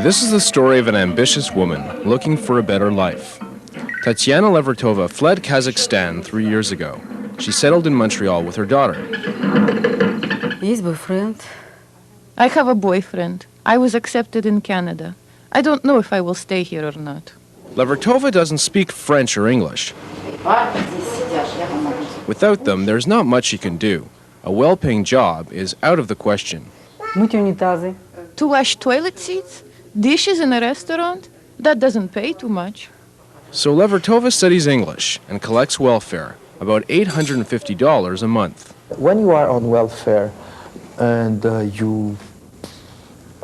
This is the story of an ambitious woman looking for a better life. Tatiana Levertova fled Kazakhstan 3 years ago. She settled in Montreal with her daughter. Есть boyfriend. I have a boyfriend. I was accepted in Canada. I don't know if I will stay here or not. Levertova doesn't speak French or English. Without them, there's not much she can do. A well-paying job is out of the question. Мыть унитазы. To wash toilet seats? Dishes in a restaurant? That doesn't pay too much. So Levertova studies English and collects welfare, about $850 a month. When you are on welfare and you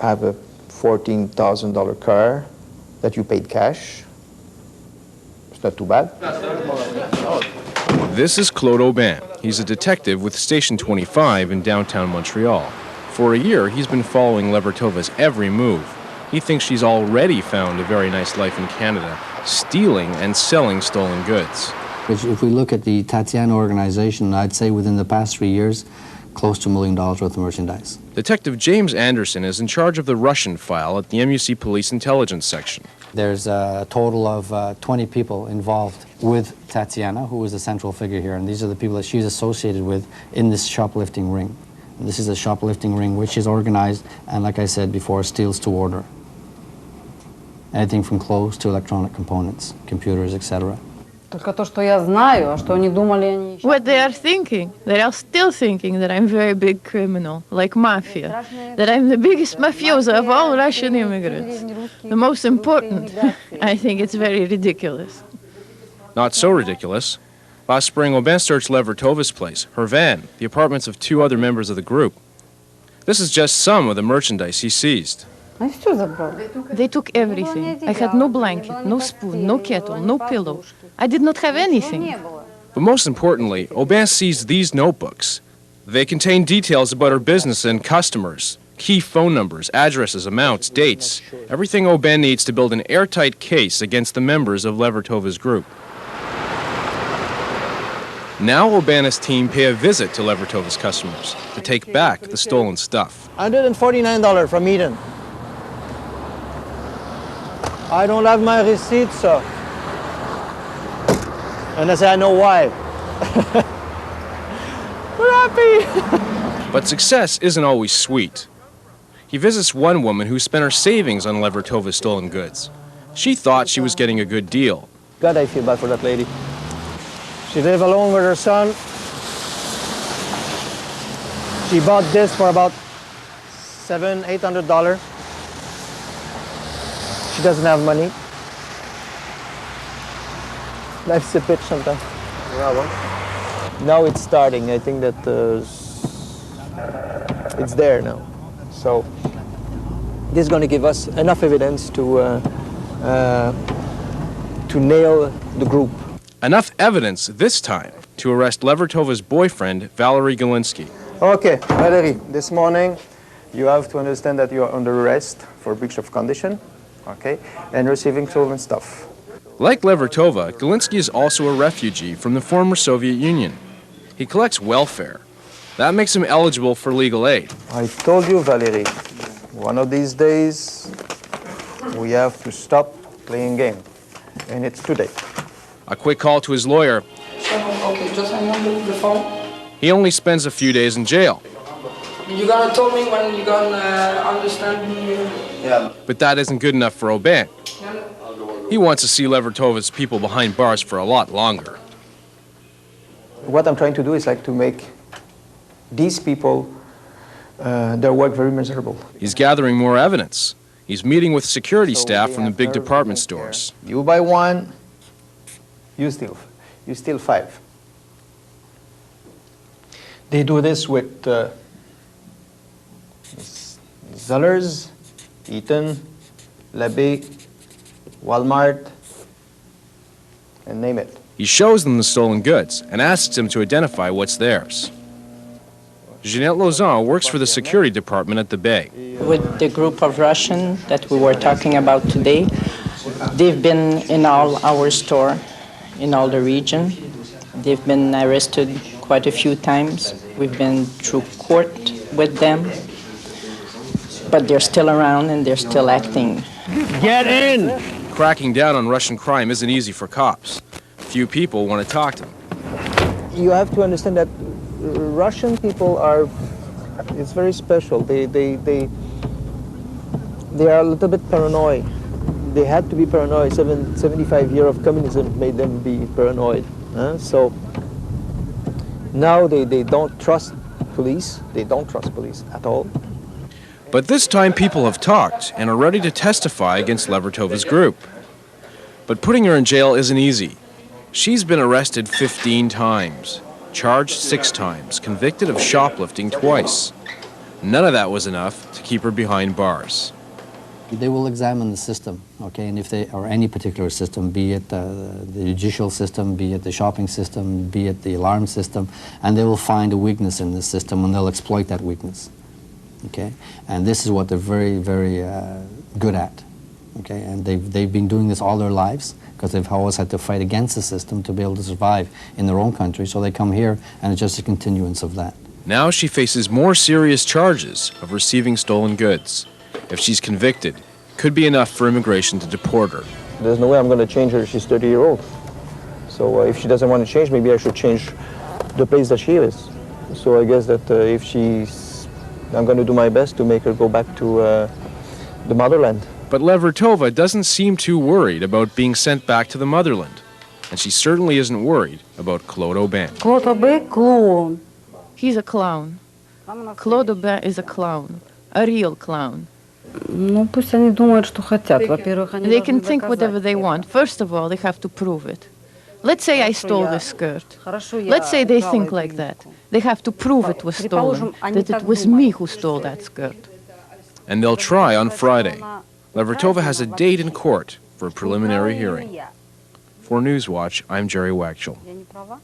have a $14,000 car that you paid cash, it's not too bad. This is Claude Aubin. He's a detective with Station 25 in downtown Montreal. For a year, he's been following Levertova's every move. He thinks she's already found a very nice life in Canada, stealing and selling stolen goods. If we look at the Tatiana organization, I'd say within the past 3 years, close to $1 million worth of merchandise. Detective James Anderson is in charge of the Russian file at the MUC Police Intelligence Section. There's a total of 20 people involved with Tatiana, who is the central figure here, and these are the people that she's associated with in this shoplifting ring. And this is a shoplifting ring which is organized and, like I said before, steals to order. Anything from clothes to electronic components, computers, etc. Только то, что я знаю, а что они думали, они... What they are thinking, they are still thinking that I'm a very big criminal, like mafia, that I'm the biggest mafioso of all Russian immigrants. The most important. I think it's very ridiculous. Not so ridiculous. Last spring, Aubin searched Levertova's place, her van, the apartments of 2 other members of the group. This is just some of the merchandise he seized. Они все забрали. They took everything. I had no blanket, no spoon, no kettle, no pillow. I did not have anything. But most importantly, Aubin seized these notebooks. They contain details about her business and customers, key phone numbers, addresses, amounts, dates, everything Aubin needs to build an airtight case against the members of Levertova's group. Now Aubin and his team pay a visit to Levertova's customers to take back the stolen stuff. $149 from Eden. I don't have my receipt, sir. And I say, I know why. We're happy. But success isn't always sweet. He visits one woman who spent her savings on Levertova's stolen goods. She thought she was getting a good deal. God, I feel bad for that lady. She lived alone with her son. She bought this for about $700-800. She doesn't have money. Life's a bitch sometimes. Now it's starting. I think that it's there now. So this is going to give us enough evidence to nail the group. Enough evidence this time to arrest Levertova's boyfriend, Valery Galinsky. Okay, Valery, this morning you have to understand that you are under arrest for breach of condition, okay, and receiving stolen stuff. Like Levertova, Galinsky is also a refugee from the former Soviet Union. He collects welfare. That makes him eligible for legal aid. I told you, Valery, one of these days we have to stop playing game, and it's today. A quick call to his lawyer. Okay, just hang on the phone. He only spends a few days in jail. You gonna tell me when you gonna understand me? Yeah. But that isn't good enough for Aubin. He wants to see Levertova's people behind bars for a lot longer. What I'm trying to do is like to make these people, their work very miserable. He's gathering more evidence. He's meeting with security staff from the big department stores. You buy one, you steal 5. They do this with Zellers, Eaton, Lebe, Walmart, and name it. He shows them the stolen goods and asks them to identify what's theirs. Jeanette Lauzon works for the security department at the Bay. With the group of Russians that we were talking about today, they've been in all our store, in all the region. They've been arrested quite a few times. We've been through court with them, but they're still around and they're still acting. Get in! Cracking down on Russian crime isn't easy for cops. Few people want to talk to them. You have to understand that Russian people are, it's very special. They are a little bit paranoid. They had to be paranoid. 75 years of communism made them be paranoid. So now they don't trust police. They don't trust police at all. But this time people have talked and are ready to testify against Levertova's group. But putting her in jail isn't easy. She's been arrested 15 times, charged 6 times, convicted of shoplifting twice. None of that was enough to keep her behind bars. They will examine the system, okay, and if they, or any particular system, be it the judicial system, be it the shopping system, be it the alarm system, and they will find a weakness in the system and they'll exploit that weakness, okay? And this is what they're very, very good at, okay? And they've been doing this all their lives because they've always had to fight against the system to be able to survive in their own country, so they come here and it's just a continuance of that. Now she faces more serious charges of receiving stolen goods. If she's convicted, could be enough for immigration to deport her. There's no way I'm going to change her. She's 30-year-old. So if she doesn't want to change, maybe I should change the place that she is. So I guess that if she's, I'm going to do my best to make her go back to the motherland. But Levertova doesn't seem too worried about being sent back to the motherland. And she certainly isn't worried about Claude Aubin. Claude Aubin, clown. He's a clown. Claude Aubin is a clown, a real clown. Ну, пусть они думают, что хотят. Во-первых, они They должны can think доказать. whatever they want. First of all, they have to prove it. Let's say I stole this skirt. Хорошо, я Let's say they украла think эту like that. юбку. They have to prove it was stolen, that it was me who stole that skirt. And they'll try on Friday. Levertova has a date in court for a preliminary hearing. For Newswatch, I'm Jerry Wachtel. Я не права?